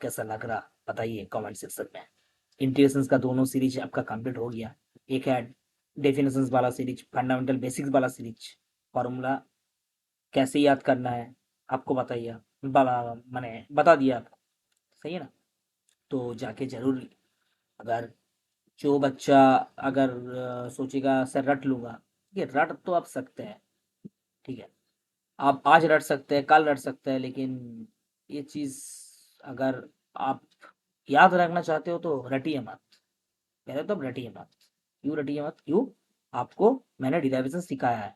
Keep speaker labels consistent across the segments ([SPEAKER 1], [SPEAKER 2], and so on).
[SPEAKER 1] कैसा लग रहा बताइए कमेंट सेक्शन में। इंटीग्रेशंस का दोनों सीरीज आपका कंप्लीट हो गया। एक है डेफिनेशंस वाला सीरीज, फंडामेंटल बेसिक्स वाला सीरीज, फॉर्मूला कैसे याद करना है आपको बताइए, मैंने बता दिया आपको, सही है ना। तो जाके जरूर, अगर जो बच्चा अगर सोचेगा सर रट लूंगा, ये रट तो आप सकते हैं, ठीक है। आप आज रट सकते हैं, कल रट सकते हैं, लेकिन ये चीज़ अगर आप याद रखना चाहते हो तो रटिए मत। पहले तो आप रटिए मत। क्यों रटिए मत? क्यों? आपको मैंने डिराइवेशन सिखाया है।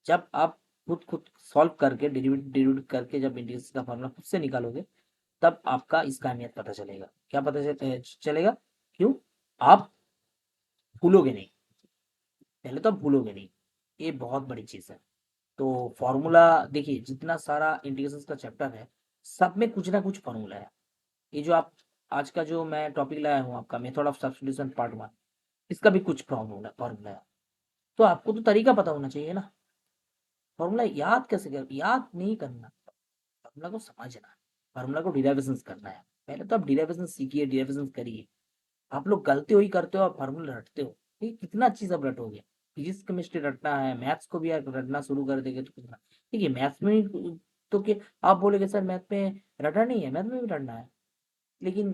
[SPEAKER 1] जब आप खुद खुद सॉल्व करके डेरिवेट करके जब इंटीग्रेशन का फॉर्मूला खुद से निकालोगे, तब आपका इसका अहमियत पता चलेगा। क्या पता चलेगा? क्यों? आप भूलोगे नहीं। पहले तो आप भूलोगे नहीं। ये बहुत बड़ी चीज़ है। तो फॉर्मूला देखिए, जितना सारा इंटीग्रेशन का चैप्टर है, सब में कुछ ना कुछ फॉर्मूला है। ये जो आप आज का जो मैं टॉपिक लाया हूँ, आपका मेथड ऑफ सब्स्टिट्यूशन पार्ट 1, इसका भी कुछ फॉर्मूला है। तो आपको तो तरीका पता होना चाहिए ना। फॉर्मूला याद कैसे कर, याद नहीं करना, फॉर्मूला को समझना, फॉर्मूला को डिराइवेशन करना है। पहले तो आप डिराइवेशन सीखिए, डिराइवेशन करिए। आप लोग गलती हुई करते हो, आप फार्मूला रटते हो, ये कितना चीज आप रटोगे। फिजिक्स केमिस्ट्री रटना है, मैथ्स को भी आप रटना शुरू कर देंगे तो कितना। देखिए मैथ्स में तो कि आप बोलेगे सर मैथ में रटा नहीं है, मैथ में भी रटना है, लेकिन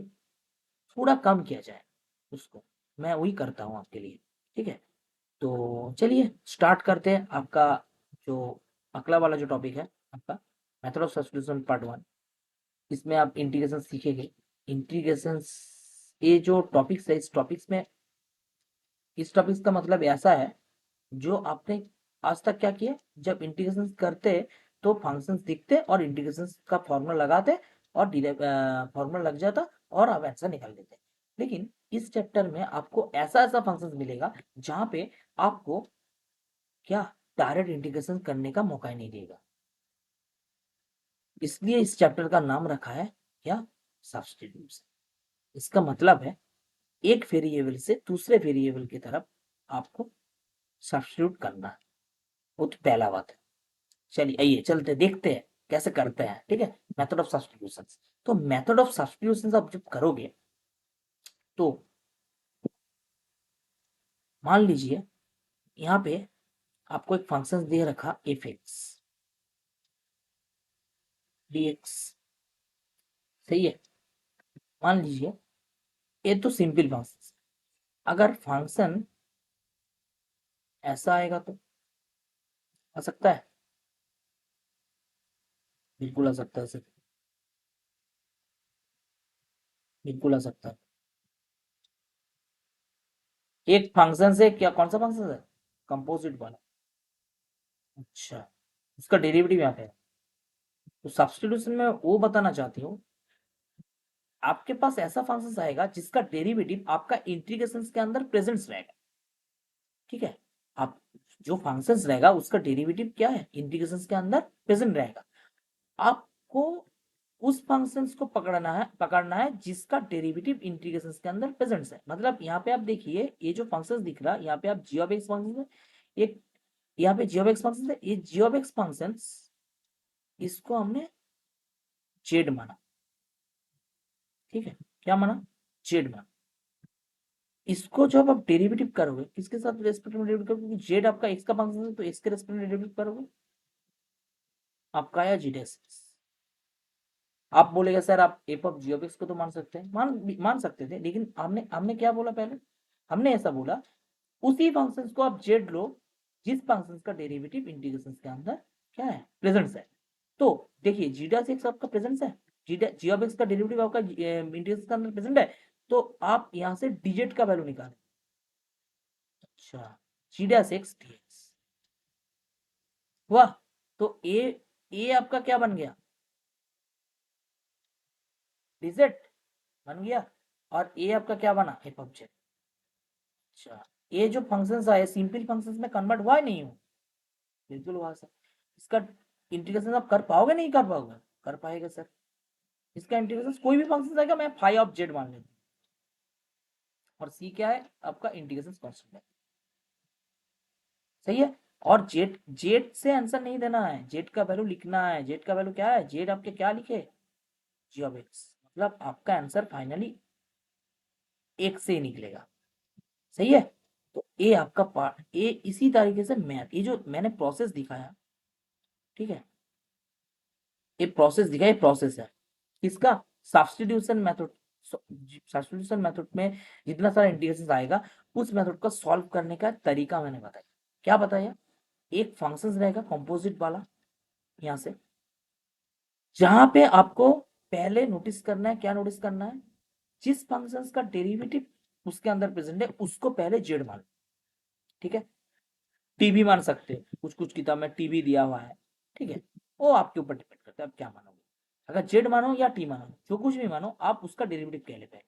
[SPEAKER 1] थोड़ा कम किया जाए उसको। मैं वही करता हूँ आपके लिए, ठीक है। तो चलिए स्टार्ट करते हैं आपका जो अगला वाला जो टॉपिक है, आपका मेथड ऑफ सब्स्टिट्यूशन पार्ट 1। इसमें आप इंटीग्रेशन सीखेंगे। इंटीग्रेशन, ये जो टॉपिक्स है, इस टॉपिक्स का मतलब ऐसा है, जो आपने आज तक क्या किया, जब इंटीग्रेशन करते तो फंक्शंस दिखते और इंटीग्रेशन का फॉर्मूला लगाते और फॉर्मूला लग जाता और आप आंसर निकाल लेते। लेकिन इस चैप्टर में आपको ऐसा ऐसा फंक्शंस मिलेगा जहां पे आपको क्या डायरेक्ट इंटीग्रेशन करने का मौका ही नहीं देगा। इसलिए इस चैप्टर का नाम रखा है क्या? सब्स्टिट्यूशन। इसका मतलब है एक वेरिएबल से दूसरे वेरिएबल की तरफ आपको सब्स्टिट्यूट करना है। वो तो पहला बात है। चलिए आइए चलते देखते हैं कैसे करते हैं, ठीक है। Method of substitution. तो मेथड ऑफ सब्स्टिट्यूशन आप जब करोगे तो मान लीजिए यहाँ पे आपको एक फंक्शन दे रखा एफ एक्स डी एक्स, सही है। मान लीजिए ये तो सिंपल फंक्शन, अगर फंक्शन ऐसा आएगा तो आ सकता है, बिल्कुल आ सकता है सर, बिल्कुल आ सकता है। एक फंक्शन से क्या, कौन सा फंक्शन है? कंपोजिट वाला। अच्छा, उसका डेरिवेटिव यहाँ पे है। तो सब्स्टिट्यूशन में वो बताना चाहती हूँ, आपके पास ऐसा फंक्शन आएगा जिसका डेरिवेटिव आपका इंटीग्रेशन के अंदर प्रेजेंट रहेगा, ठीक है। आप जो फंक्शन रहेगा उसका डेरिवेटिव क्या है, इंटीग्रेशन के अंदर प्रेजेंट रहेगा। आपको उस फंक्शंस को पकड़ना है जिसका डेरिवेटिव इंटीग्रेशन के अंदर प्रेजेंट है। मतलब यहाँ पे आप देखिए, ये जो फंक्शंस दिख रहा है यहाँ पे, आप जी ऑफ एक्स फंक्शन है, एक यहाँ पे जी ऑफ एक्स फंक्शन है, ये जी ऑफ एक्स फंक्शंस, इसको हमने जेड माना, ठीक है। क्या माना? जेड माना। इसको जब आप डेरिवेटिव करोगे, किसके साथ रेस्पेक्ट में डेरिवेटिव करोगे? जेड आपका एक्स का फंक्शन है तो एक्स के रेस्पेक्ट में डेरिवेटिव करोगे, आपका आया जी डेस। आप बोलेगा सर आप f of g of x को तो मान सकते हैं, मान सकते थे, लेकिन हमने हमने क्या बोला पहले? हमने ऐसा बोला उसी फंक्शंस को आप जेड लो जिस फंक्शंस का डेरिवेटिव इंटीग्रेशन के अंदर क्या है, प्रेजेंट है। तो देखिए जी डैश एक्स आपका प्रेजेंट है, जी ऑफ एक्स का डेरिवेटिव आपका इंटीग्रेशन के अंदर प्रेजेंट है। तो आप यहां से डीजेड का वैल्यू निकालें। अच्छा, जी डैश एक्स डी एक्स हुआ। तो ए आपका क्या बन गया? डीजेड बन गया। और ए आपका क्या बना? F of Z. अच्छा, ये जो फंक्शंस आए सिंपल फंक्शंस में कन्वर्ट हुआ है नहीं हुआ? बिल्कुल हुआ सर। इसका इंटीग्रेशन आप कर पाओगे नहीं कर पाओगे? कर पाएगा सर। इसका इंटीग्रेशन कोई भी फंक्शन आएगा, मैं फाई ऑफ जेड मान लेता हूँ, और सी क्या है आपका? इंटीग्रेशन कांस्टेंट है, सही है। और जेड जेड से आंसर नहीं देना है, जेड का वैल्यू लिखना है। जेड का वैल्यू क्या है? जेड आपके क्या लिखे? जी ऑफ एक्स। मतलब आपका आंसर फाइनली एक से ही निकलेगा। सही है। तो ये आपका पार्ट, ये इसी तरीके से मैथ, ये जो मैंने प्रोसेस दिखाया, ठीक है, ये प्रोसेस दिखाया, ये प्रोसेस है किसका, सब्स्टिट्यूशन मेथड। सब्स्टिट्यूशन मेथड में जितना सारा इंटीग्रेशन आएगा, उस मेथड को सॉल्व करने का तरीका मैंने बताया। क्या बताया, एक फंक्शन रहेगा कंपोजिट वाला यहाँ से, जहां पे आपको पहले नोटिस करना है, क्या नोटिस करना है, जिस फंक्शन का डेरिवेटिव उसके अंदर प्रेजेंट है उसको पहले जेड मान। ठीक है, टीबी मान सकते हैं, कुछ कुछ किताब में टीबी दिया हुआ है, ठीक है, वो आपके ऊपर डिपेंड करता है आप क्या मानोगे। अगर जेड मानो या टी मानो, जो कुछ भी मानो, आप उसका डेरिवेटिव कह लेते हैं।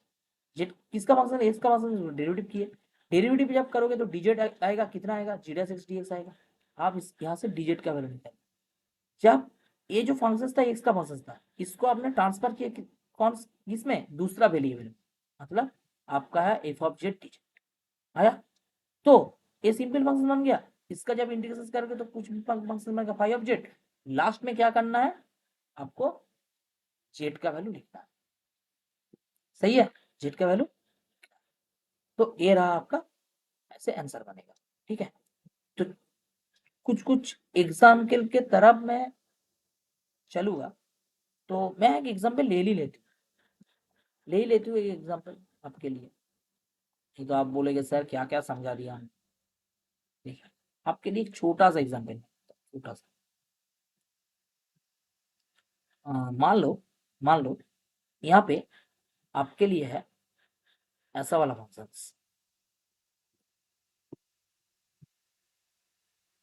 [SPEAKER 1] जेड किसका फंक्शन है, एक्स का फंक्शन, डेरिवेटिव की है। डेरिवेटिव जब करोगे तो डीजेड आएगा, कितना आएगा, जी डैश एक्स डी एक्स आएगा। आप इस यहाँ से डीजेड का वैल्यू निकालें। जब ये जो फंक्शन था, एक्स का फंक्शन था, इसको आपने ट्रांसफर किया कौन इसमें, दूसरा वेरिएबल, मतलब आपका है एफ ऑफ जेड डी आया। तो ये सिंपल फंक्शन बन गया। इसका जब इंटीग्रेशन करोगे तो कुछ भी फंक्शन बनेगा, फाइव ऑफ जेड। लास्ट में क्या करना है आपको, जेड का वैल्यू लिखना है। सही है, जेड का वैल्यू। तो ये रहा आपका, ऐसे आंसर बनेगा। ठीक है, तो कुछ कुछ एग्जाम्पल के तरफ मैं चलूंगा, तो मैं एक एग्जाम्पल ले ही लेती हूँ एक एग्जाम्पल आपके लिए। नहीं तो आप बोलेंगे सर क्या क्या समझा दिया हमने। देखिए, आपके लिए एक छोटा सा एग्जाम्पल, छोटा सा। मान लो यहाँ पे आपके लिए है ऐसा वाला फंक्शन।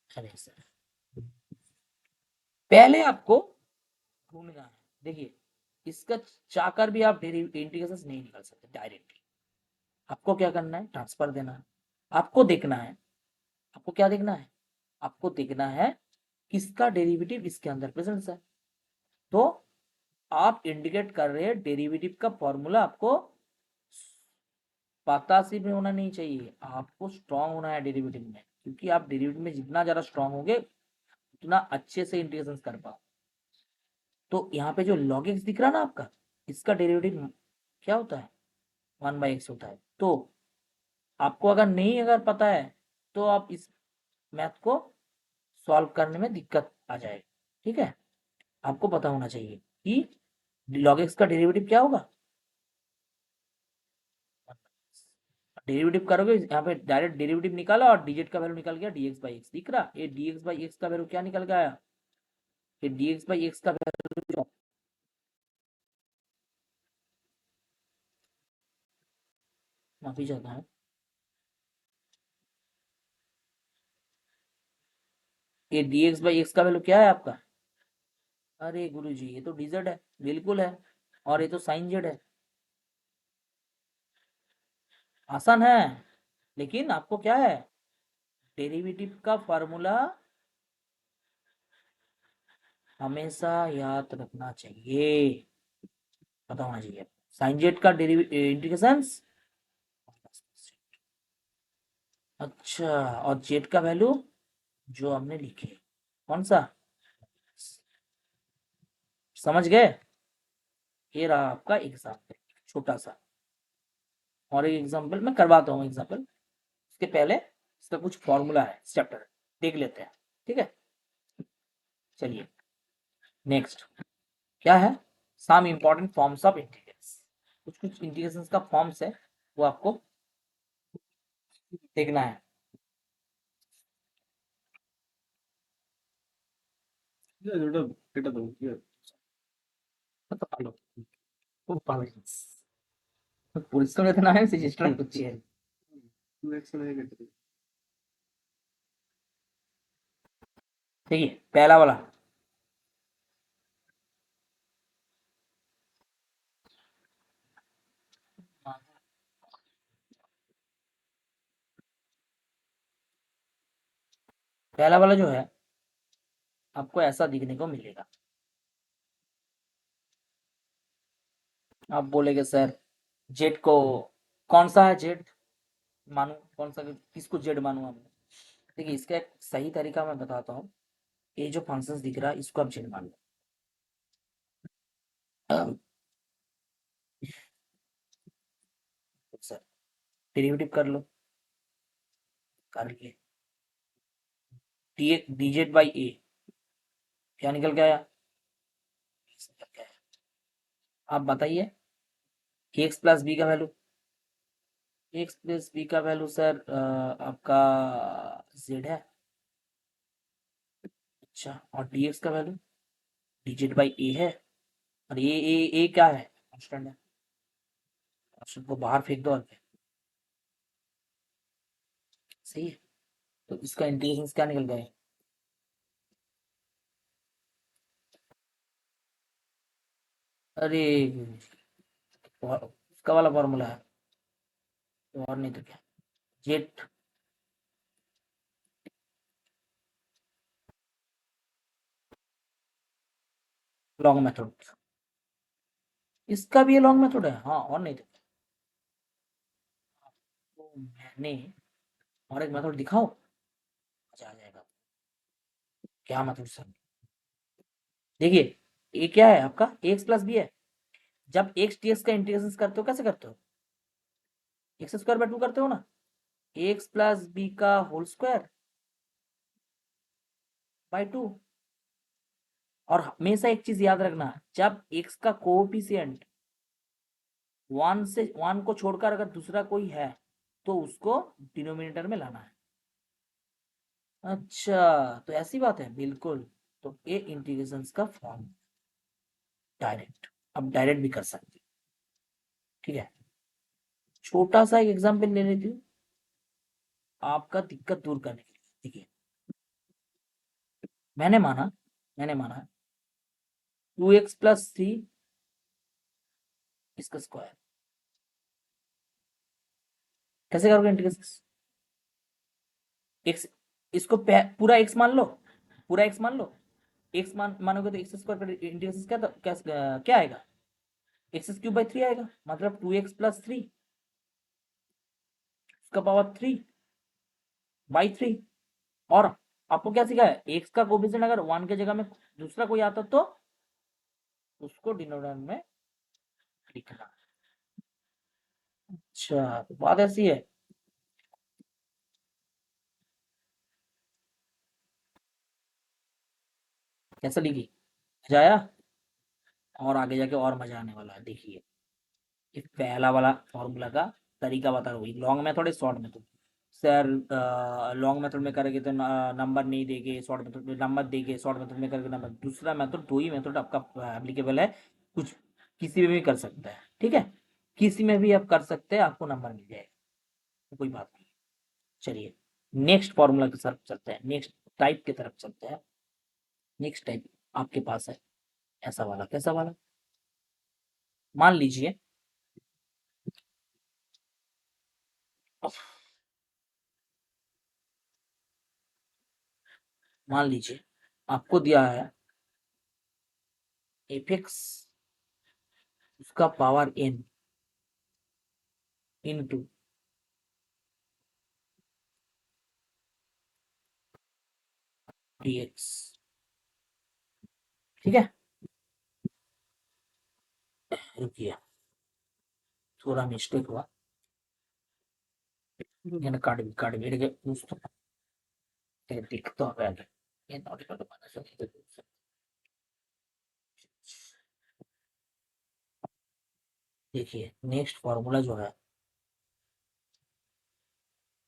[SPEAKER 1] अरे सर, पहले आपको ढूंढना है। देखिए, इसका चाहकर भी आप इंटीग्रेशन नहीं निकाल सकते डायरेक्टली। आपको क्या करना है, ट्रांसफर देना है। आपको देखना है, आपको क्या देखना है, आपको देखना है किसका डेरिवेटिव इसके अंदर प्रेजेंट है। तो आप इंडिकेट कर रहे हैं डेरिवेटिव का फॉर्मूला आपको पता सिर्फ में होना नहीं चाहिए, आपको स्ट्रांग होना है डेरिवेटिव में, क्योंकि आप डेरिवेटिव में जितना ज्यादा स्ट्रांग होंगे उतना अच्छे से इंटीग्रेशन कर पाओ। तो यहाँ पे जो log x दिख रहा है ना आपका, इसका डेरिवेटिव क्या होता है, 1/x होता है। तो आपको अगर नहीं अगर पता है तो आप इस मैथ को सॉल्व करने में दिक्कत आ जाएगी। ठीक है, आपको पता होना चाहिए कि log x का डेरिवेटिव क्या होगा। डेरिवेटिव करोगे यहाँ पे डायरेक्ट डेरिवेटिव निकाला और dz का वैल्यू निकल गया dx/x, दिख रहा, ये dx/x का वैल्यू क्या निकल के आया, ये dx/x का वैल्यू माफी चाहता हूँ, ये dx/x का वैल्यू क्या है आपका, अरे गुरु जी ये तो dz है, बिल्कुल है, और ये तो साइन जेड है। आसान है, लेकिन आपको क्या है, डेरिवेटिव का फॉर्मूला हमेशा याद रखना चाहिए, पता होना चाहिए। साइन जेड का इंटीग्रेशन, अच्छा, और जेड का वैल्यू जो हमने लिखे, कौन सा, समझ गए। ये रहा आपका एग्जाम्पल छोटा सा, और एक एग्जाम्पल मैं करवाता हूँ एग्जाम्पल, उसके पहले इसका कुछ फॉर्मूला है चैप्टर, देख लेते हैं। ठीक है, चलिए नेक्स्ट क्या है, some important forms of integration. कुछ कुछ इंटीग्रेशन का फॉर्म्स है, वो आपको देखना है।
[SPEAKER 2] এটা দাও কি আর
[SPEAKER 1] তো ভালো, খুব ভালো জিনিস। পরিশ্রম যাতে না হয় সেই চেষ্টা করছি আর কি।
[SPEAKER 2] সিলেকশন হয়ে গেছে
[SPEAKER 1] देखिए पहला वाला, पहला वाला जो है आपको ऐसा दिखने को मिलेगा। आप बोलेंगे सर जेड को कौन सा है, जेड मानू कौन सा, किसको जेड मानू हम। देखिए इसका एक सही तरीका मैं बताता हूँ, ये जो फंक्शंस दिख रहा है इसको आप जेड मान लो। डेरिवेटिव कर लो, कर लिए। dz बाई ए क्या निकल के आया? X निकल के आया। आप बताइए एक्स प्लस बी का वैल्यू, एक्स प्लस बी का वैल्यू सर आपका जेड है। अच्छा, और dx का वैल्यू dz बाई ए है, और ए क्या है? कांस्टेंट है। कांस्टेंट को बाहर फेंक दो और क्या? सही है। तो इसका इंटीग्रेशन क्या निकल गया? अरे उसका वाला फॉर्मूला है, तो और नहीं तो क्या, जेट लॉन्ग मेथड। इसका भी ये लॉन्ग मेथड है, हाँ, और नहीं तो क्या। तो मैंने और एक मेथड दिखाओ, मजा आ जाएगा। क्या मेथड सर? देखिए, ये क्या है आपका, एक्स प्लस बी है। जब एक्स टी एक्स का इंटीग्रेशन करते हो कैसे करते हो? एक्स स्क्वायर बाय 2 करते हो ना, एक्स प्लस बी का होल स्क्वायर बाय 2। और हमेशा एक चीज याद रखना, जब एक्स का कोएफिशिएंट 1 को छोड़कर अगर दूसरा कोई है तो उसको डिनोमिनेटर में लाना है। अच्छा, तो ऐसी बात है, बिल्कुल। तो ये इंटीग्रेशंस का फॉर्म डायरेक्ट, अब डायरेक्ट भी कर सकते हैं, ठीक है। छोटा सा एक एग्जांपल ले लेती हूँ आपका दिक्कत दूर करने के लिए। देखिए, मैंने माना मैंने माना 2x प्लस 3 इसका स्क्वायर। कैसे करोगे इंटीग्रेशन? एक्स, इसको पूरा एक्स मान लो, पूरा एक्स मान लो। एक्स मानोगे तो एक्स स्क्वायर पर इंटीग्रेशन क्या क्या आएगा? एक्स क्यूब बाई 3 आएगा, मतलब 2x प्लस 3 उसका पावर 3 बाई 3। और आपको क्या सिखा है, एक्स का कोफिशिएंट अगर 1 के जगह में दूसरा कोई आता तो उसको डिनोमिनेटर में लिखना। अच्छा, तो बात ऐसी है। कैसे लिखी? मजा आया? और आगे जाके और मजा आने वाला है, देखिए। ये पहला वाला फॉर्मूला का तरीका बता रहा हूँ, लॉन्ग मेथड है short method. Sir long method में करेंगे तो नंबर नहीं देंगे, शॉर्ट मेथड में नंबर देंगे, शॉर्ट मेथड में करेंगे नंबर। दूसरा मेथड, दो ही मेथड आपका एप्लीकेबल है, कुछ किसी में भी कर सकता है, ठीक है। किसी में भी आप कर सकते हैं, आपको नंबर मिल जाएगा, तो कोई बात नहीं। चलिए नेक्स्ट फॉर्मूला की तरफ चलते हैं, नेक्स्ट टाइप की तरफ चलते हैं। नेक्स्ट टाइप आपके पास है ऐसा वाला, कैसा वाला? मान लीजिए मान लीजिए आपको दिया है एफ एक्स, उसका पावर n इंटू dx, ठीक है। रुकिए, थोड़ा मिस्टेक हुआ, मैंने काट भी देखिए पूछ तो दिख तो पहले ये नॉट बना सकते। देखिए नेक्स्ट फॉर्मूला जो है,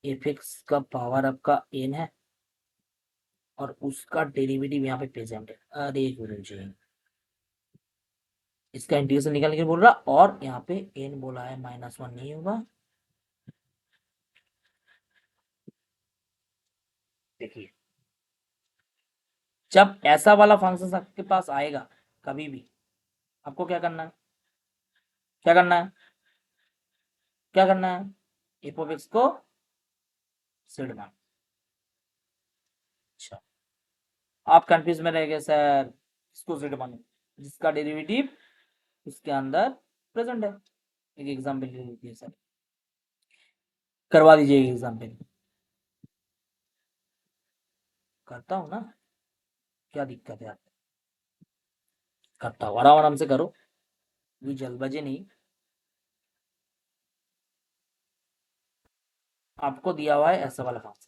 [SPEAKER 1] एफ एक्स का पावर आपका n है और उसका डेरिवेटिव यहाँ पे प्रेजेंट है। अरे गुरु जी, इसका इंटीग्रेशन निकालने के लिए बोल रहा, और यहाँ पे n बोला है, -1 नहीं होगा। देखिए, जब ऐसा वाला फंक्शन आपके पास आएगा कभी भी, आपको क्या करना है, क्या करना है, क्या करना है? एफ ऑफ एक्स को जेड मान। अच्छा, आप कंफ्यूज में रह गए सर, इसको जेड मानो जिसका डेरिवेटिव उसके अंदर प्रेजेंट है। एक एग्जाम्पल ले लीजिए सर, करवा दीजिए एक एग्जाम्पल। करता हूँ ना, क्या दिक्कत है आपको? करता हूँ, आराम आराम से करो, कोई जल्दबाजी नहीं। आपको दिया हुआ है ऐसा वाला फंक्शन।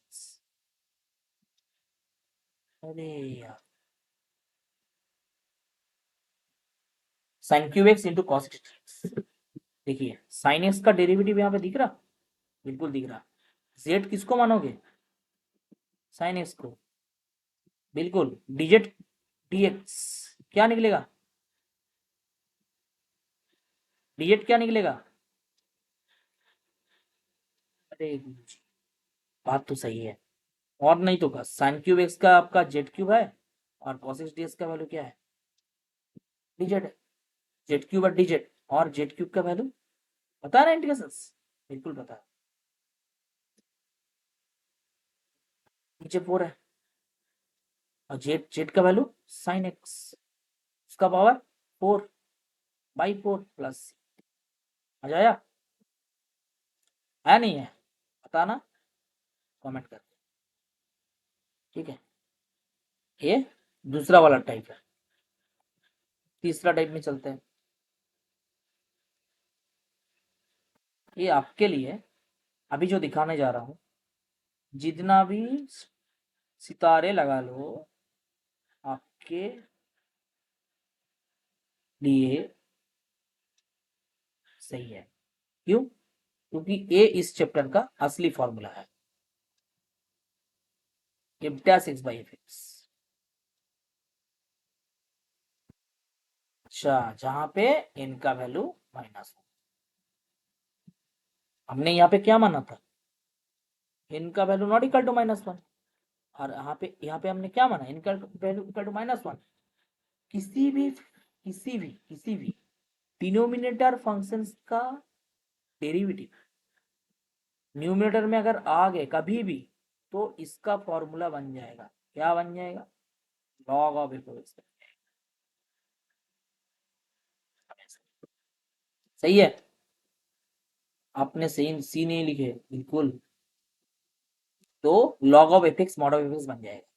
[SPEAKER 1] अरे यार, sine cube x into cos x. देखिए साइन एक्स का डेरिवेटिव यहाँ पे दिख रहा, बिल्कुल दिख रहा। जेड किसको मानोगे, साइन एक्स को, बिल्कुल। डिजिट डीएक्स क्या निकलेगा, डिजिट क्या निकलेगा। अरे गुरुजी, बात तो सही है। और नहीं तो क्या, साइन क्यूब एक्स का आपका जेड क्यूब है और कॉस एक्स डीएक्स का वैल्यू क्या है, डिजिट है। जेड क्यूब और डिजिट, और जेड क्यूब का वैल्यू पता है ना इंटीग्रेशंस, बिल्कुल पता है। नीचे 4 है और जेड जेड का वैल्यू साइन एक्स, उसका पावर 4/4 प्लस। आ जाया, आया नहीं है, बताना कमेंट कर, ठीक है। ये दूसरा वाला टाइप है। तीसरा टाइप में चलते हैं। ये आपके लिए अभी जो दिखाने जा रहा हूं, जितना भी सितारे लगा लो आपके लिए सही है। क्यों, क्योंकि ये इस चैप्टर का असली फॉर्मूला है, F dash x by F x. अच्छा, जहां पे n का वैल्यू -1, हमने यहाँ पे क्या माना था, n का वैल्यू नॉट इक्वल टू -1। और यहाँ पे हमने क्या माना, n का वैल्यू इक्वल टू -1। किसी भी डिनोमिनेटर फंक्शंस का डेरिवेटिव न्यूमिनेटर में अगर आ गए कभी भी, तो इसका फॉर्मूला बन जाएगा, क्या बन जाएगा, log of F of x. सही है, आपने सही सी नहीं लिखे, बिल्कुल। तो log of F x mod of F x बन जाएगा।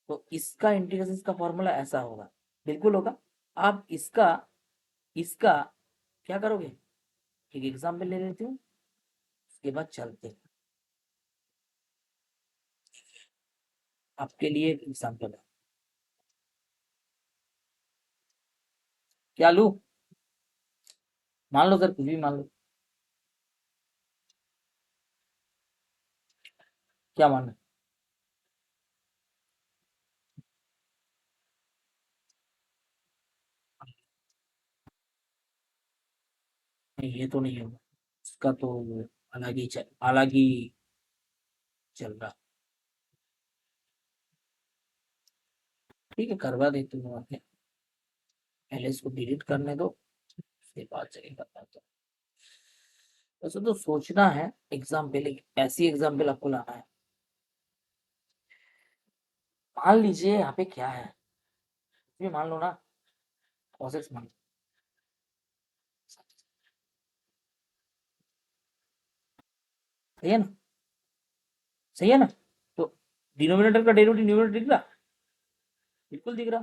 [SPEAKER 1] तो इसका इंटीग्रेशन का फॉर्मूला ऐसा होगा, बिल्कुल होगा। आप इसका इसका क्या करोगे, एक एग्जाम्पल ले लेती हूँ, उसके बाद चलते हैं। आपके लिए एक एग्जाम्पल है, क्या लू, मान लो सर, कुछ भी मान लो, क्या मानना। नहीं ये तो नहीं होगा, उसका तो अलग ही चल रहा। ठीक है, करवा देती हूँ आगे, पहले इसको डिलीट करने दो, उसके बाद चलेगा करता तो। वैसे तो सोचना है एग्जाम्पल, ऐसी एग्जाम्पल आपको लाना है। मान लीजिए यहाँ पे क्या है, ये मान लो ना, cos x मान लो, सही है ना, सही है ना। तो डिनोमिनेटर का डेरिवेटिव न्यूमरेटर दिख रहा, बिल्कुल दिख रहा।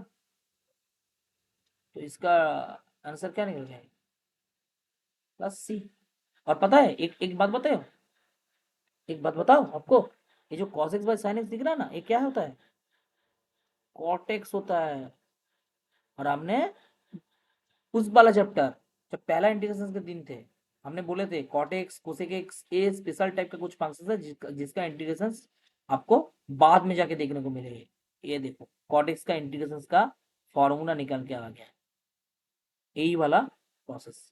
[SPEAKER 1] तो इसका आंसर क्या निकल जाएगा, प्लस सी। और पता है, एक बात बताओ, एक बात बताओ आपको, ये जो cos x by sin x दिख रहा है ना, ये क्या होता है, cot x होता है। और हमने उस वाला चैप्टर, जब पहला इंटीग्रेशन के दिन थे, हमने बोले थे cot x cosec x ये स्पेशल टाइप का कुछ फंक्शन है जिसका इंटीग्रेशन आपको बाद में जाके देखने को मिलेगा। ये देखो cot x का इंटीग्रेशन का फॉर्मूला निकल के आ गया, यही वाला प्रोसेस।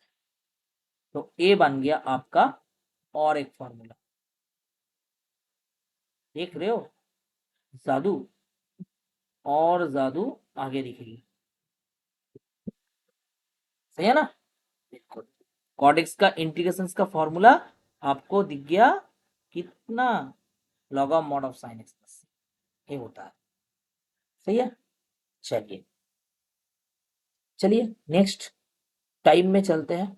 [SPEAKER 1] तो ए बन गया आपका और एक फॉर्मूला, देख रहे हो, जादू और जादू आगे दिखेगी, सही है ना, बिल्कुल। cot x का इंटीग्रेशन का फॉर्मूला आपको दिख गया, कितना, log of mod of sine x, ये होता है, सही है। चलिए, चलिए नेक्स्ट टाइम में चलते हैं।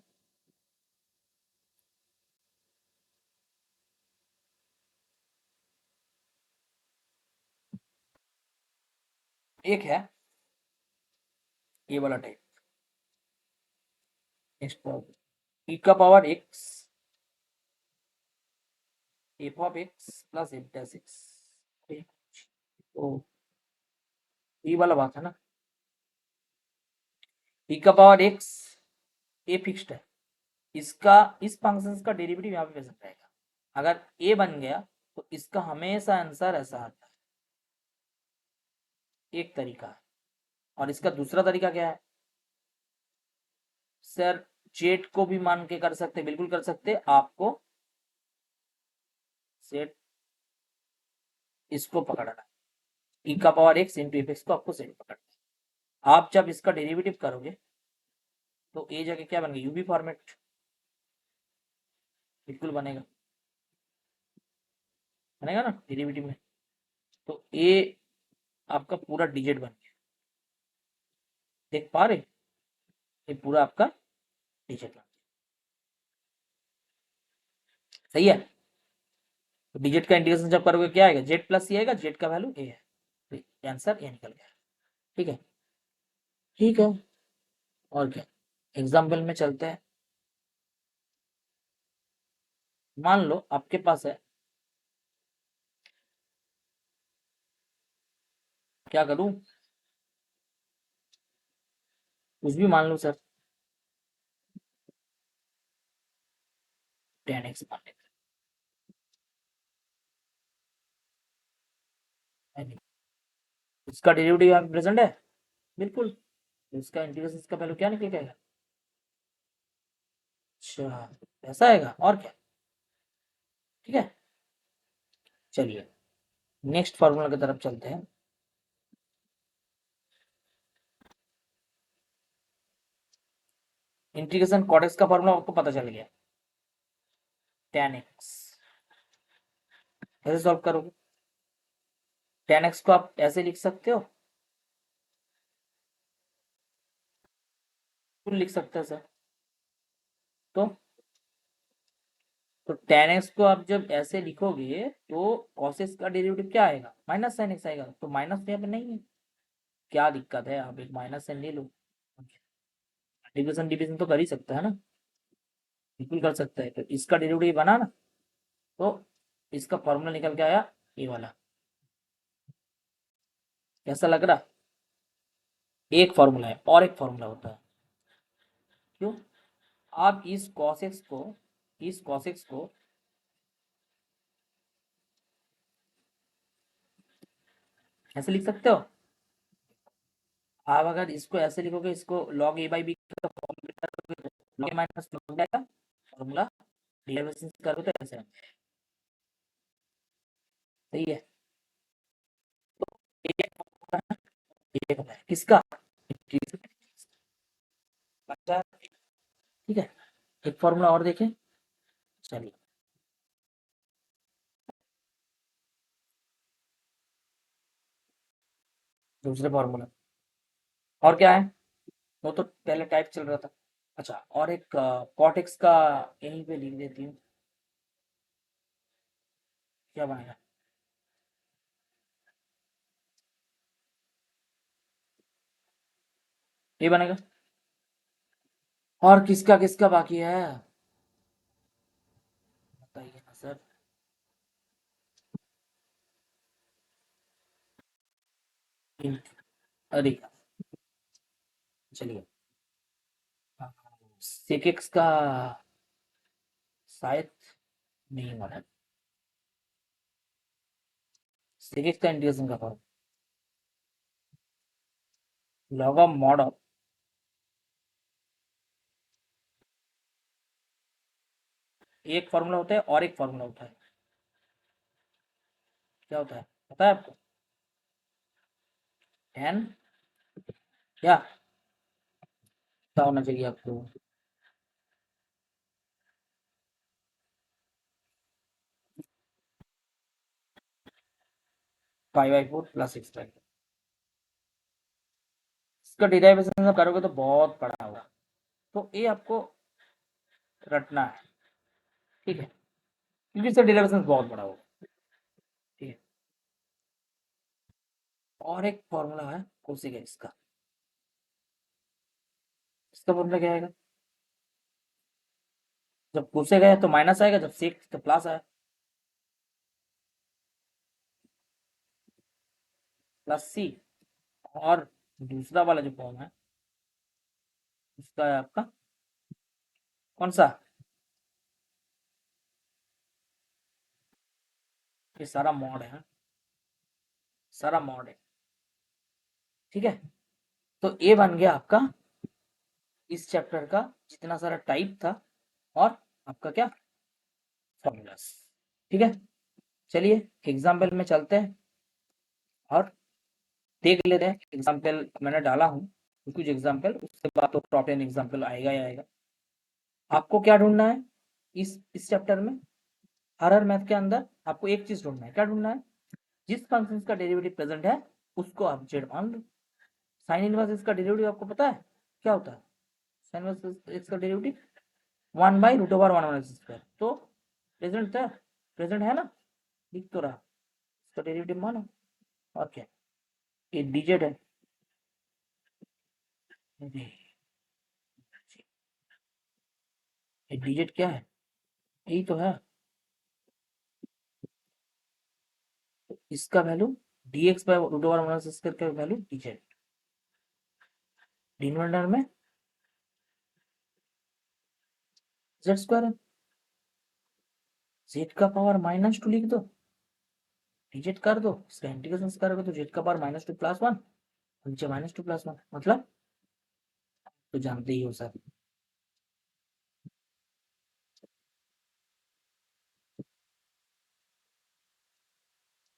[SPEAKER 1] एक है ये वाला टाइप, नेक्स्ट ई का power x F of x plus F dash x, तो ये वाला बात है ना, e का पावर x ए फिक्स्ड है, इसका इस फंक्शन का डेरिवेटिव यहाँ पे प्रेजेंट रहेगा। अगर a बन गया तो इसका हमेशा आंसर ऐसा आता है, एक तरीका है। और इसका दूसरा तरीका क्या है सर, जेट को भी मान के कर सकते, बिल्कुल कर सकते, आपको सेट इसको पकड़ना है, e का power x into F x को आपको सेट पकड़ना है। आप जब इसका डेरिवेटिव करोगे तो ए जगह क्या बन गया, यूबी फॉर्मेट, बिल्कुल बनेगा, बनेगा ना डेरिवेटिव में। तो ए आपका पूरा डिजिट बन गया, देख पा रहे, ये पूरा आपका डिजिट बन गया, सही है। तो डिजिट का इंटीग्रेशन जब करोगे क्या आएगा, जेड प्लस सी आएगा, जेड का वैल्यू ए है, तो आंसर ये निकल गया। ठीक है, ठीक है, और क्या, एग्जाम्पल में चलते हैं। मान लो आपके पास है, क्या करूं, कुछ भी मान लो सर, 10x मान लेते हैं, इसका डेरिवेटिव यहाँ पे प्रेजेंट है, बिल्कुल, इसका इंटीग्रेशन का वैल्यू क्या निकल जाएगा, अच्छा ऐसा आएगा, और क्या, ठीक है। चलिए नेक्स्ट फॉर्मूला की तरफ चलते हैं। इंटीग्रेशन कॉट एक्स का फॉर्मूला आपको पता चल गया, tan x कैसे सॉल्व करोगे, tan x को आप ऐसे लिख सकते हो, लिख सकते हैं सर, तो tan x को आप जब ऐसे लिखोगे तो cos x का डेरिवेटिव क्या आएगा, माइनस साइन x आएगा, तो माइनस तो यहाँ पे नहीं है, क्या दिक्कत है, आप एक माइनस साइन ले लो, डिविजन डिविजन तो कर ही सकता है ना, बिल्कुल कर सकता है। तो इसका डेरिवेटिव बना ना, तो इसका फॉर्मूला निकल के आया ये वाला, कैसा लग रहा, एक फॉर्मूला है और एक फॉर्मूला होता है, क्यों, आप इस cos x को, इस cos x को ऐसे लिख सकते हो, आप अगर इसको ऐसे लिखोगे, इसको log a by b का फॉर्मूला करोगे तो log a माइनस log आएगा, फॉर्मूला डिराइवेशन करोगे तो ऐसे आएगा। सही है, तो ये फॉर्मूला है, ये होता है किसका, बच्चा, ठीक है। एक फॉर्मूला और देखें, चलिए दूसरे फॉर्मूला, और क्या है, वो तो पहले टाइप चल रहा था, अच्छा और एक कॉट एक्स का यहीं पे लिख देती हूँ, क्या बनेगा, ये बनेगा, और किसका किसका बाकी है बताइए ना सर, अरे चलिए सेक एक्स का शायद नहीं बना, सेक एक्स का इंटीग्रेशन का form log of mod of, एक फॉर्मूला होता है और एक फॉर्मूला होता है, क्या होता है पता है आपको, टेन, क्या पता होना चाहिए आपको, five by four plus six by, इसका डिराइवेशन करोगे तो बहुत बड़ा होगा, तो ये आपको रटना है, ठीक है, क्योंकि इसका डिराइवेशन बहुत बड़ा होगा, ठीक है। और एक फॉर्मूला है कोसेक एक्स का, इसका फॉर्मूला क्या आएगा, जब कोसेक है तो माइनस आएगा, जब सेक तो प्लस आया, प्लस सी, और दूसरा वाला जो फॉर्म है उसका है आपका कौन सा, ये सारा मॉड है, सारा मॉड है, ठीक है। तो ये बन गया आपका इस चैप्टर का जितना सारा टाइप था और आपका क्या फॉर्मूलास, ठीक है। चलिए एग्जाम्पल में चलते हैं और देख लेते हैं। एग्जाम्पल मैंने डाला हूँ कुछ एग्जाम्पल, उसके बाद तो टॉप 10 एग्जाम्पल आएगा ही आएगा। आपको क्या ढूंढना है इस चैप्टर में, हर मैथ के अंदर आपको एक चीज ढूंढना है। क्या ढूंढना है, जिस फंक्शन का डेरिवेटिव प्रेजेंट है उसको आप जेड मान लो। साइन इनवर्स इसका डेरिवेटिव आपको पता है क्या होता है, साइन इनवर्स एक्स का डेरिवेटिव 1/√1 तो प्रेजेंट था, प्रेजेंट है ना, दिख तो रहा, इसका डेरिवेटिव मानो। और क्या, ये डीजेड है, ये डीजेड क्या है, यही तो है, इसका वैल्यू dx/√1 का वैल्यू डीजेड, डिनोमिनेटर में जेड स्क्वायर है, जेड का पावर -2 लिख दो, डीजेड कर दो, इसका इंटीग्रेशन करोगे तो जेड का पावर -2 + 1, नीचे -2 + 1 मतलब, तो जानते ही हो सर।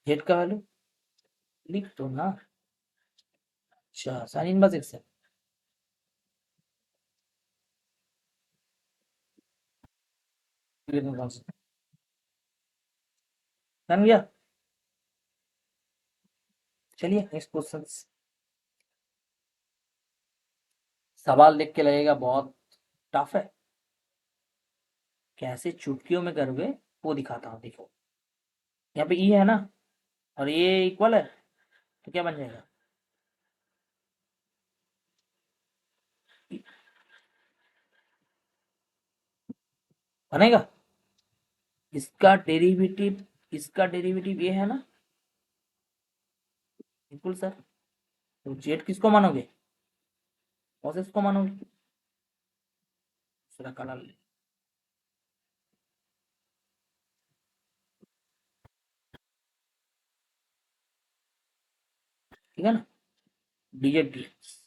[SPEAKER 1] जेड का वैल्यू लिख दो ना, अच्छा साइन इनवर्स एक्स है, बन गया। चलिए नेक्स्ट क्वेश्चन, सवाल देख के लगेगा बहुत टफ है, कैसे चुटकियों में करोगे वो दिखाता हूँ। देखो यहाँ पे ई है ना, और ये इक्वल है, तो क्या बन जाएगा, बनेगा, इसका डेरिवेटिव ये है ना, बिल्कुल सर। तो जेड किसको मानोगे, कॉस एक्स को मानोगे, दूसरा कलर ले, ठीक है ना, डीजेड डीएक्स,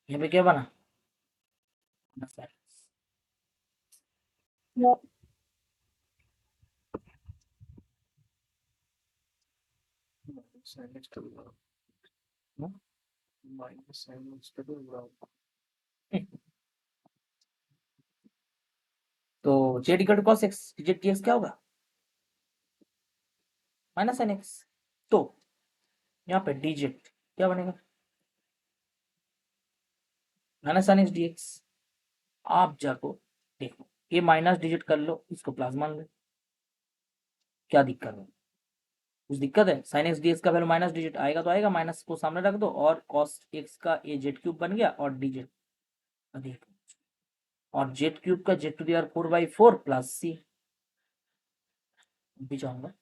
[SPEAKER 1] यहाँ पे क्या बना,
[SPEAKER 2] sin x to the minus sin x to the
[SPEAKER 1] तो z equal to cos x, dz dx क्या होगा, -sin x, तो यहाँ पे डीजेड क्या बनेगा, -sin x dx। आप जाको देखो, ये माइनस डिजिट कर लो, इसको प्लस मान लो, क्या दिक्कत है, कुछ दिक्कत है, sin x dx का वैल्यू माइनस डिजिट आएगा तो आएगा, माइनस को सामने रख दो, और cos x का ये z³ बन गया, और dz देखो, और z³ का z⁴/4 प्लस c, भी चाहूंगा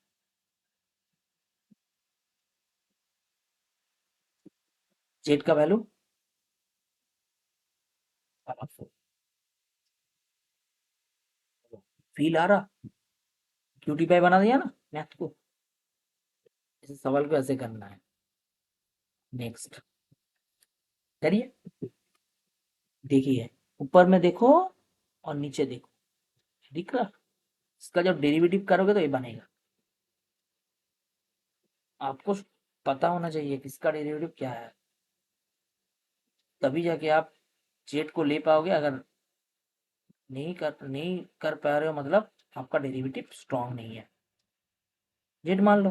[SPEAKER 1] z का वैल्यू फील आ रहा, क्यूटी पाई बना दिया ना मैथ को, इस सवाल को ऐसे करना है। नेक्स्ट करिए, देखिए ऊपर में देखो और नीचे देखो, दिख रहा, इसका जब डेरिवेटिव करोगे तो ये बनेगा, आपको पता होना चाहिए किसका डेरिवेटिव क्या है, तभी जाके आप जेड को ले पाओगे। अगर नहीं कर पा रहे हो मतलब आपका डेरिवेटिव स्ट्रांग नहीं है। जेड मान लो,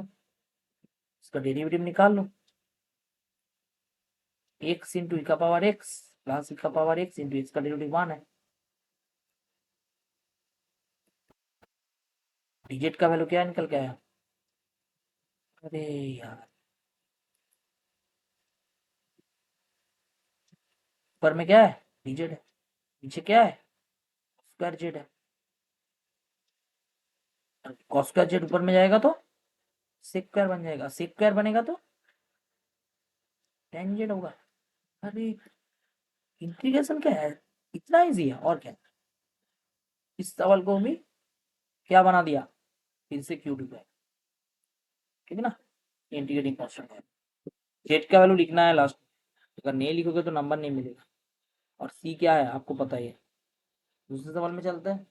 [SPEAKER 1] इसका डेरिवेटिव निकाल लो, एक्स इंटू ई का पावर एक्स प्लस ई का पावर एक्स इंटू एक्स का डेरिवेटिव 1 है, डीजेड का वैल्यू क्या निकल के आया, अरे यार ऊपर में क्या है, डीजेड है, नीचे क्या है, स्क्वायर जेड है, कॉस स्क्वायर जेड ऊपर में जाएगा तो सेक स्क्वायर बन जाएगा, सेक स्क्वायर बनेगा तो टेंजेंट होगा। अरे इंटीग्रेशन क्या है, इतना इजी है और क्या। इस सवाल को भी क्या बना दिया, फिर से क्यू डिवाइड, ठीक है ना, इंटीग्रेटिंग कांस्टेंट है। जेड का वैल्यू लिखना है लास्ट, अगर नहीं लिखोगे तो नंबर नहीं मिलेगा। और सी क्या है आपको पता ही है। दूसरे सवाल में चलते हैं।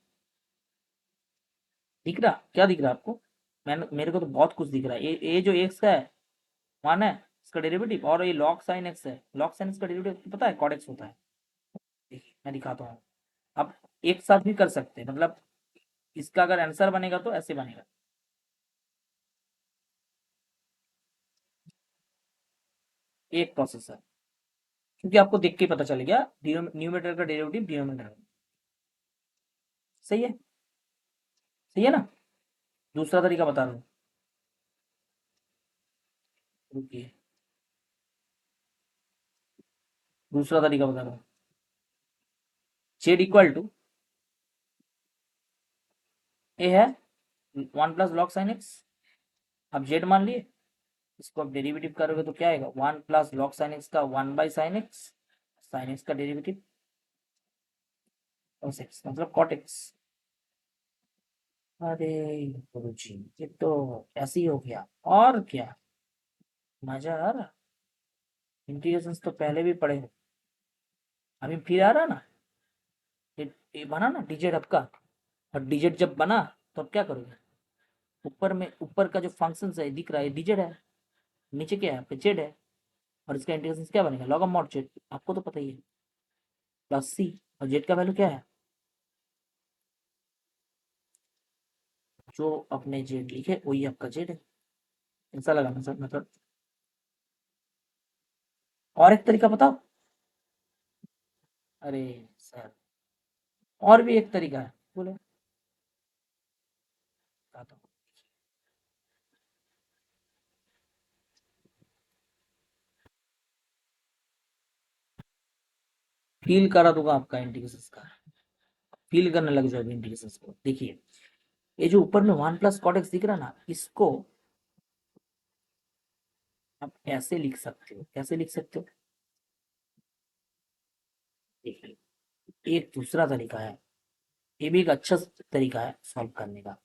[SPEAKER 1] दिख रहा, क्या दिख रहा है आपको? मैंने, मेरे को तो बहुत कुछ दिख रहा है। ये जो एक्स का है 1 है, इसका डेरिवेटिव, और ये log sin x है, log sin x का डेरिवेटिव पता है cot x होता है। देखिए मैं दिखाता हूँ। अब एक साथ भी कर सकते हैं, मतलब इसका अगर आंसर बनेगा तो ऐसे बनेगा। एक प्रोसेस है, क्योंकि आपको देख के पता चल गया न्यूमेरेटर का डेरिवेटिव डिनोमिनेटर में। सही है, सही है ना। दूसरा तरीका बता रहा हूँ, रुकिए, दूसरा तरीका बता रहा हूँ। जेड इक्वल टू ए है 1 प्लस लॉग साइन एक्स। अब जेड मान लिए, इसको अब डेरिवेटिव करोगे तो क्या आएगा, 1 प्लस लॉग साइन एक्स का 1 by sine x, sine x का डेरिवेटिव cos x मतलब cot x। अरे गुरुजी, ये तो ऐसे ही हो गया और क्या, मजा आ रहा। इंटीग्रेशंस तो पहले भी पढ़े हो, अभी फिर आ रहा ना। ये बना ना डिजिट आपका, और डिजिट जब बना तो अब क्या करोगे, ऊपर में ऊपर का जो फंक्शन है दिख रहा है डिजिट है, नीचे क्या है आपका जेड है, और इसका इंटीग्रेशन क्या बनेगा लॉग ऑफ मॉड जेड, आपको तो पता ही है, प्लस सी। और जेड का वैल्यू क्या है, जो अपने जेड लिखे वही आपका जेड है। ऐसा लगाना सर मतलब। और एक तरीका बताओ। अरे सर, और भी एक तरीका है, बोले बताता हूँ। फील करा दूंगा आपका इंटीग्रेशन का, फील करने लग जाएगा इंटीग्रेशन को। देखिए ये जो ऊपर में 1 प्लस कॉट एक्स दिख रहा है ना, इसको आप ऐसे लिख सकते हो, कैसे लिख सकते हो, देखिए एक दूसरा तरीका है, ये भी एक अच्छा तरीका है सॉल्व करने का।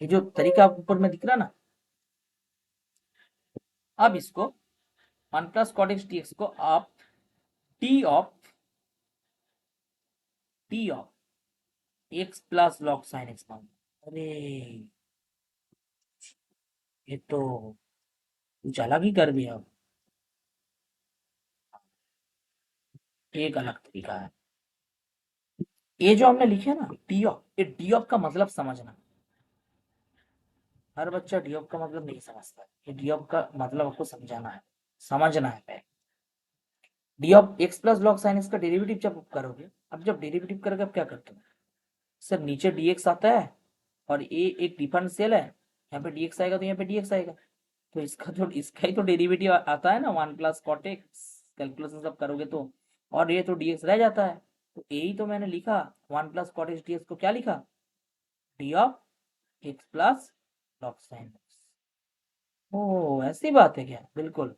[SPEAKER 1] ये जो तरीका आप ऊपर में दिख रहा है ना, अब इसको 1 plus cot x t x को आप t of x plus log sine x मान। अरे ये तो कुछ अलग ही कर दिया। एक अलग तरीका है, ये जो हमने लिखे ना टी ऑफ, ये डी ऑफ का मतलब समझना। हर बच्चा डी ऑफ का मतलब नहीं समझता है, ये डी ऑफ का मतलब आपको समझाना है, समझना है पहले। D of x plus log sine x का डेरिवेटिव जब आप करोगे, अब जब डेरिवेटिव करोगे अब क्या करते हो सर, नीचे dx आता है और ये एक डिफरेंशियल है, यहाँ पे dx आएगा तो यहाँ पे dx आएगा, तो इसका ही तो डेरिवेटिव आता है ना 1 प्लस कॉट एक्स, कैलकुलेशन सब करोगे तो, और ये तो dx रह जाता है। तो यही तो मैंने लिखा 1 प्लस कॉट एक्स dx को क्या लिखा, d of x plus log sine x. ओ ऐसी बात है क्या, बिल्कुल।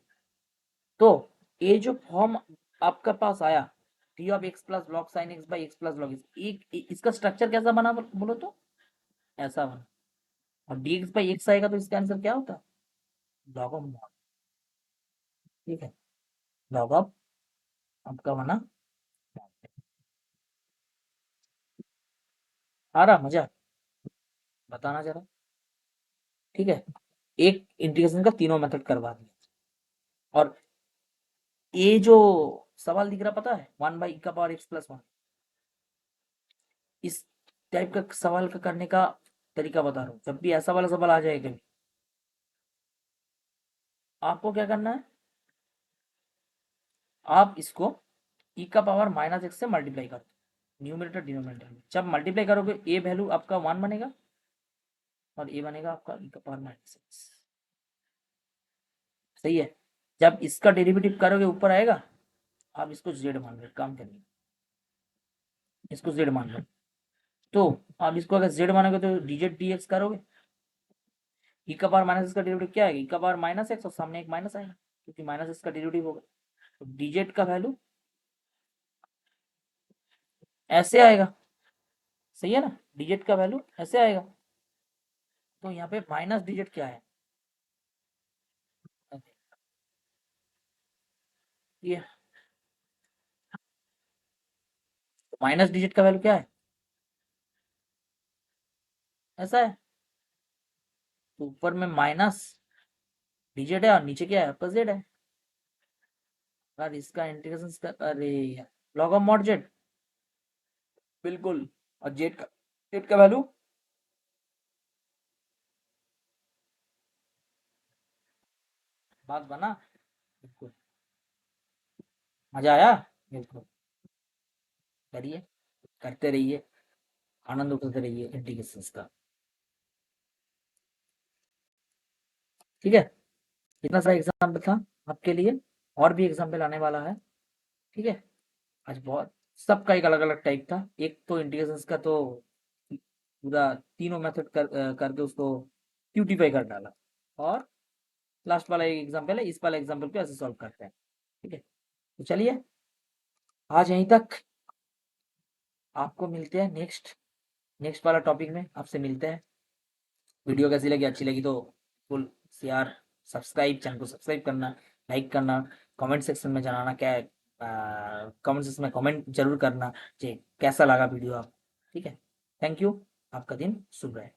[SPEAKER 1] तो ये जो फॉर्म आपका पास आया, D of x plus log sine x by x plus log x, इसका स्ट्रक्चर कैसा बना बोलो तो, ऐसा बना। और dx बाई एक्स आएगा तो इसका आंसर क्या होता, लॉग ऑफ मॉड, ठीक है, लॉग ऑफ आपका बना। आ रहा मजा, बताना जरा, ठीक है। एक इंटीग्रेशन का तीनों मेथड करवा दिया। और ये जो सवाल दिख रहा पता है 1 बाई का पावर एक्स प्लस 1, इस टाइप का सवाल का करने का तरीका बता रहा हूँ। जब भी ऐसा वाला सवाल आ जाएगा आपको क्या करना है, आप इसको ई का पावर माइनस एक्स से मल्टीप्लाई कर दो, न्यूमरेटर डिनोमिनेटर में। जब मल्टीप्लाई करोगे ए वैल्यू आपका 1 बनेगा और ए बनेगा आपका ई का पावर माइनस एक्स। सही है। जब इसका डेरिवेटिव करोगे ऊपर आएगा, आप इसको जेड मान लो, काम करिए, इसको जेड मान लो। तो आप इसको अगर जेड मानोगे तो dz dx करोगे, ई का पावर माइनस का डेरिवेटिव क्या है, ई का पावर माइनस एक्स और सामने एक माइनस आएगा क्योंकि माइनस एक्स का डेरिवेटिव होगा। तो डीजेड का वैल्यू ऐसे आएगा, सही है ना, डीजेड का वैल्यू ऐसे आएगा। तो यहाँ पे माइनस डीजेड क्या है, ये माइनस डीजेड का वैल्यू क्या है, ऐसा है। तो ऊपर में माइनस डीजेड है और नीचे क्या है, आपका जेड है। और इसका इंटीग्रेशन कर, अरे लॉग ऑफ मॉड जेड, बिल्कुल। और जेड का वैल्यू बात बना, बिल्कुल। मजा आया, बिल्कुल। करिए, करते रहिए, आनंद उठाते रहिए इंटीग्रेशंस का, ठीक है। इतना सारा एग्जाम्पल था आपके लिए, और भी एग्जाम्पल आने वाला है, ठीक है। आज बहुत सबका एक अलग अलग टाइप था, एक तो इंटीग्रेशंस का तो पूरा तीनों मेथड करके उसको क्यूटीफाई कर डाला, और लास्ट वाला एक एग्जाम्पल है, इस वाला एग्जाम्पल को ऐसे सॉल्व करते हैं, ठीक है। तो चलिए आज यहीं तक, आपको मिलते हैं नेक्स्ट वाला टॉपिक में, आपसे मिलते हैं। वीडियो कैसी लगी, अच्छी लगी तो फुल शेयर, सब्सक्राइब, चैनल को सब्सक्राइब करना, लाइक करना, कमेंट सेक्शन में जनाना क्या है, कमेंट सेक्शन में कमेंट जरूर करना कि कैसा लगा वीडियो आप, ठीक है। थैंक यू, आपका दिन शुभ रहे।